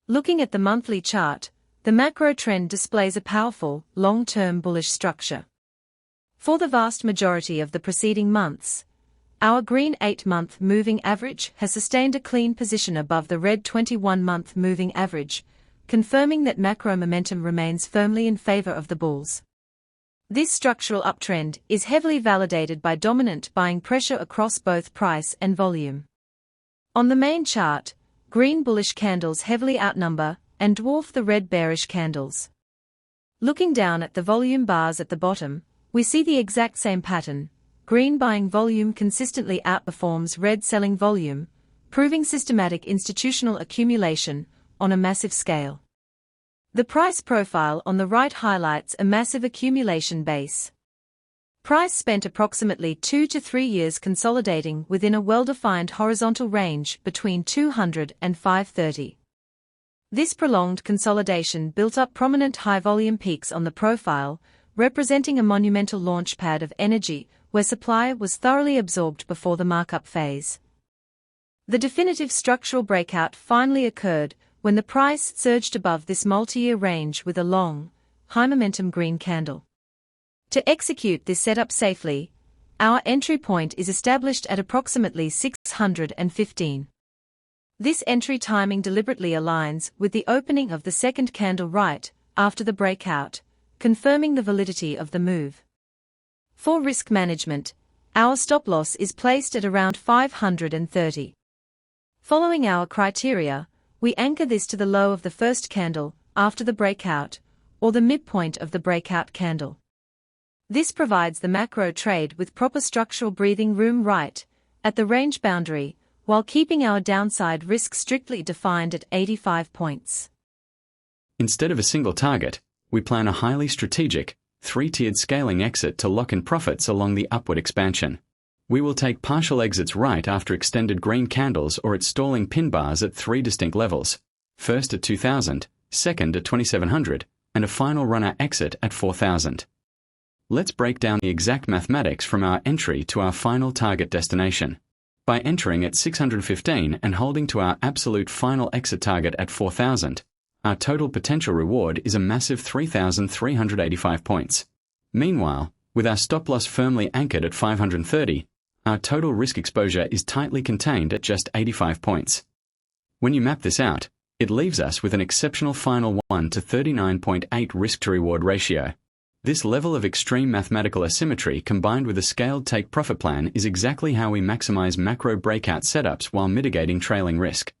Looking at the monthly chart, the macro trend displays a powerful, long-term bullish structure. For the vast majority of the preceding months, our green 8-month moving average has sustained a clean position above the red 21-month moving average, confirming that macro momentum remains firmly in favor of the bulls. This structural uptrend is heavily validated by dominant buying pressure across both price and volume. On the main chart, green bullish candles heavily outnumber and dwarf the red bearish candles. Looking down at the volume bars at the bottom, we see the exact same pattern. Green buying volume consistently outperforms red selling volume, proving systematic institutional accumulation on a massive scale. The price profile on the right highlights a massive accumulation base. Price spent approximately 2 to 3 years consolidating within a well-defined horizontal range between 200 and 530. This prolonged consolidation built up prominent high-volume peaks on the profile, representing a monumental launchpad of energy, where supply was thoroughly absorbed before the markup phase. The definitive structural breakout finally occurred when the price surged above this multi-year range with a long, high-momentum green candle. To execute this setup safely, our entry point is established at approximately 615. This entry timing deliberately aligns with the opening of the second candle right after the breakout, confirming the validity of the move. For risk management, our stop loss is placed at around 530. Following our criteria, we anchor this to the low of the first candle after the breakout, or the midpoint of the breakout candle. This provides the macro trade with proper structural breathing room right at the range boundary, while keeping our downside risk strictly defined at 85 points. Instead of a single target, we plan a highly strategic, three-tiered scaling exit to lock in profits along the upward expansion. We will take partial exits right after extended green candles or at stalling pin bars at 3 distinct levels, first at 2,000, second at 2,700, and a final runner exit at 4,000. Let's break down the exact mathematics from our entry to our final target destination. By entering at 615 and holding to our absolute final exit target at 4,000, our total potential reward is a massive 3,385 points. Meanwhile, with our stop loss firmly anchored at 530, our total risk exposure is tightly contained at just 85 points. When you map this out, it leaves us with an exceptional final 1 to 39.8 risk-to-reward ratio. This level of extreme mathematical asymmetry combined with a scaled take-profit plan is exactly how we maximize macro breakout setups while mitigating trailing risk.